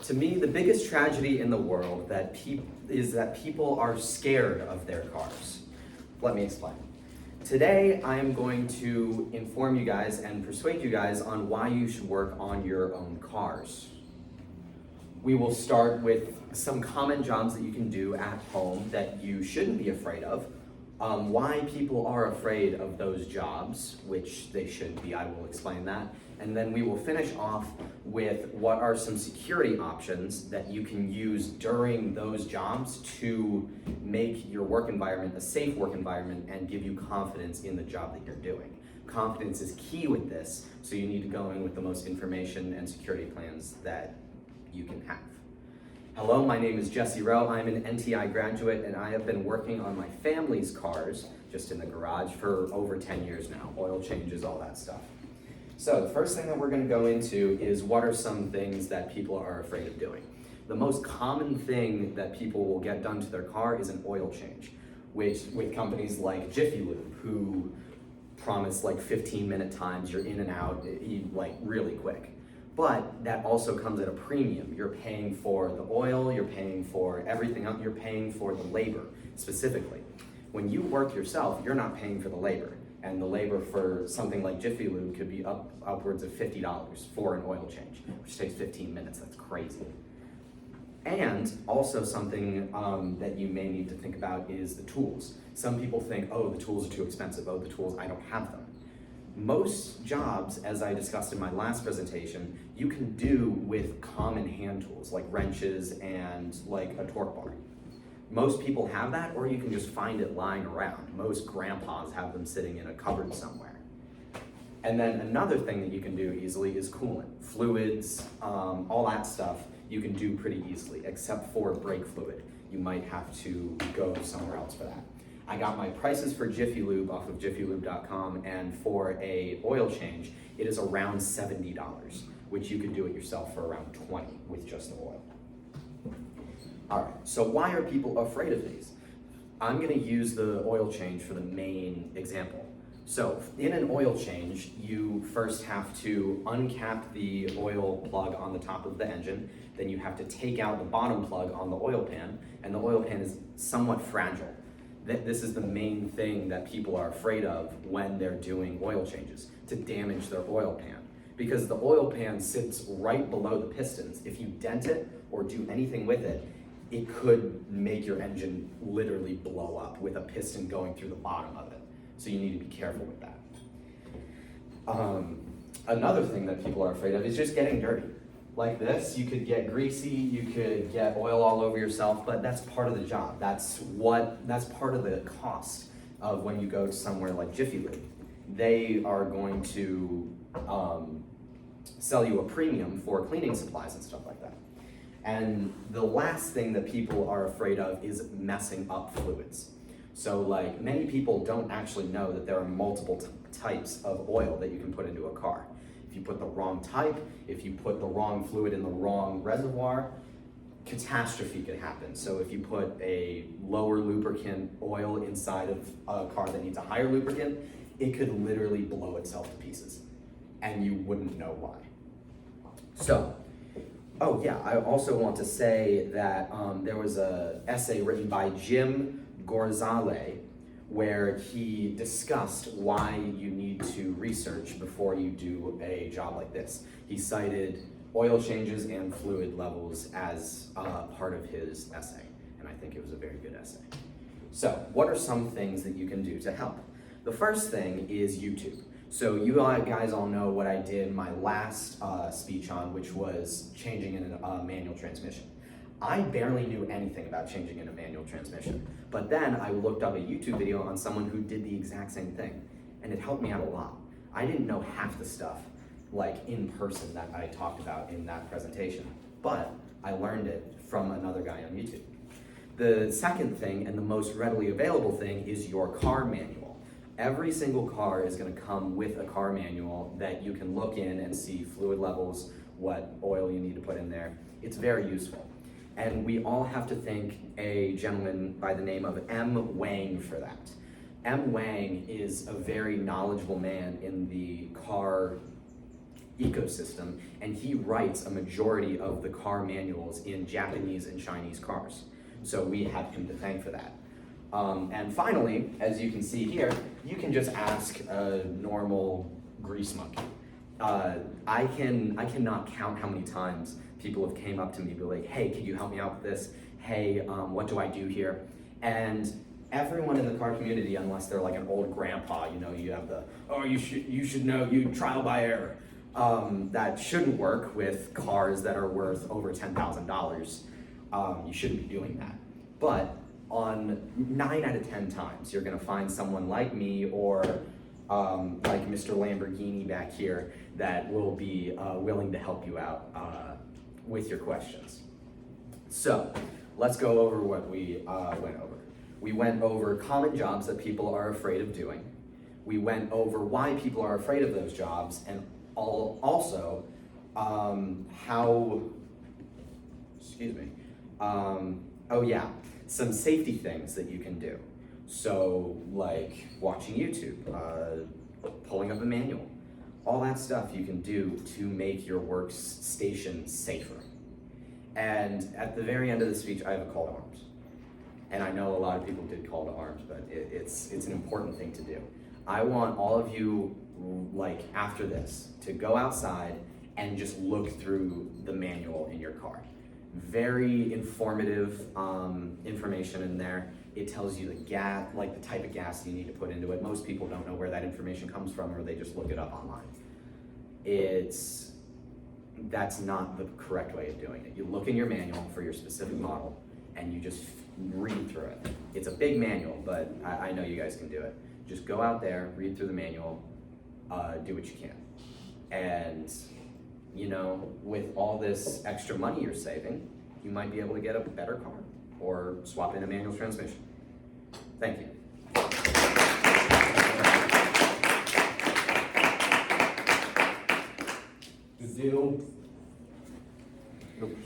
To me, the biggest tragedy in the world is that people are scared of their cars. Let me explain. Today, I am going to inform you guys and persuade you guys on why you should work on your own cars. We will start with some common jobs that you can do at home that you shouldn't be afraid of, why people are afraid of those jobs, which they should be. I will explain that. And then we will finish off with what are some security options that you can use during those jobs to make your work environment a safe work environment and give you confidence in the job that you're doing. Confidence is key with this, so you need to go in with the most information and security plans that you can have. Hello, my name is Jesse Rowe. I'm an NTI graduate and I have been working on my family's cars, just in the garage, for over 10 years now. Oil changes, all that stuff. So the first thing that we're going to go into is what are some things that people are afraid of doing. The most common thing that people will get done to their car is an oil change, which with companies like Jiffy Lube, who promise like 15-minute times, you're in and out like really quick. But that also comes at a premium. You're paying for the oil, you're paying for everything else, you're paying for the labor specifically. When you work yourself, you're not paying for the labor. And the labor for something like Jiffy Lube could be upwards of $50 for an oil change, which takes 15 minutes. That's crazy. And also something that you may need to think about is the tools. Some people think, oh, the tools are too expensive. Oh, the tools, I don't have them. Most jobs, as I discussed in my last presentation, you can do with common hand tools like wrenches and like a torque bar. Most people have that, or you can just find it lying around. Most grandpas have them sitting in a cupboard somewhere. And then another thing that you can do easily is coolant. Fluids, all that stuff you can do pretty easily, except for brake fluid. You might have to go somewhere else for that. I got my prices for Jiffy Lube off of jiffylube.com, and for a oil change, it is around $70, which you could do it yourself for around $20 with just the oil. All right, so why are people afraid of these? I'm gonna use the oil change for the main example. So in an oil change, you first have to uncap the oil plug on the top of the engine, then you have to take out the bottom plug on the oil pan, and the oil pan is somewhat fragile. This is the main thing that people are afraid of when they're doing oil changes, to damage their oil pan. Because the oil pan sits right below the pistons. If you dent it or do anything with it, it could make your engine literally blow up with a piston going through the bottom of it. So you need to be careful with that. Another thing that people are afraid of is just getting dirty. Like this, you could get greasy, you could get oil all over yourself, but that's part of the job. That's part of the cost of when you go to somewhere like Jiffy Lube. They are going to sell you a premium for cleaning supplies and stuff like that. And the last thing that people are afraid of is messing up fluids. So like many people don't actually know that there are multiple types of oil that you can put into a car. If you put the wrong type, if you put the wrong fluid in the wrong reservoir, catastrophe could happen. So if you put a lower lubricant oil inside of a car that needs a higher lubricant, it could literally blow itself to pieces and you wouldn't know why. So, oh yeah, I also want to say that there was an essay written by Jim Gorzale where he discussed why you need to research before you do a job like this. He cited oil changes and fluid levels as part of his essay, and I think it was a very good essay. So, what are some things that you can do to help? The first thing is YouTube. So you guys all know what I did my last speech on, which was changing in a manual transmission. I barely knew anything about changing in a manual transmission, but then I looked up a YouTube video on someone who did the exact same thing, and it helped me out a lot. I didn't know half the stuff, like in person, that I talked about in that presentation, but I learned it from another guy on YouTube. The second thing, and the most readily available thing, is your car manual. Every single car is going to come with a car manual that you can look in and see fluid levels, what oil you need to put in there. It's very useful. And we all have to thank a gentleman by the name of M. Wang for that. M. Wang is a very knowledgeable man in the car ecosystem, and he writes a majority of the car manuals in Japanese and Chinese cars. So we have him to thank for that. And finally, as you can see here, you can just ask a normal grease monkey. I cannot count how many times people have came up to me and be like, hey, could you help me out with this? Hey, what do I do here? And everyone in the car community, unless they're like an old grandpa, you know, you have the, oh, you should know, you trial by error. That shouldn't work with cars that are worth over $10,000. You shouldn't be doing that. But on 9 out of 10 times, you're gonna find someone like me or like Mr. Lamborghini back here that will be willing to help you out with your questions. So let's go over what we went over. We went over common jobs that people are afraid of doing. We went over why people are afraid of those jobs, and also how, excuse me, oh yeah, some safety things that you can do. So like watching YouTube, pulling up a manual, all that stuff you can do to make your workstation safer. And at the very end of the speech, I have a call to arms. And I know a lot of people did call to arms, but it's an important thing to do. I want all of you, like after this, to go outside and just look through the manual in your car. Very informative information in there. It tells you the gas, like the type of gas you need to put into it. Most people don't know where that information comes from, or they just look it up online. That's not the correct way of doing it. You look in your manual for your specific model, and you just read through it. It's a big manual, but I know you guys can do it. Just go out there, read through the manual, do what you can. And you know, with all this extra money you're saving, you might be able to get a better car or swap in a manual transmission. Thank you. Good deal. Nope.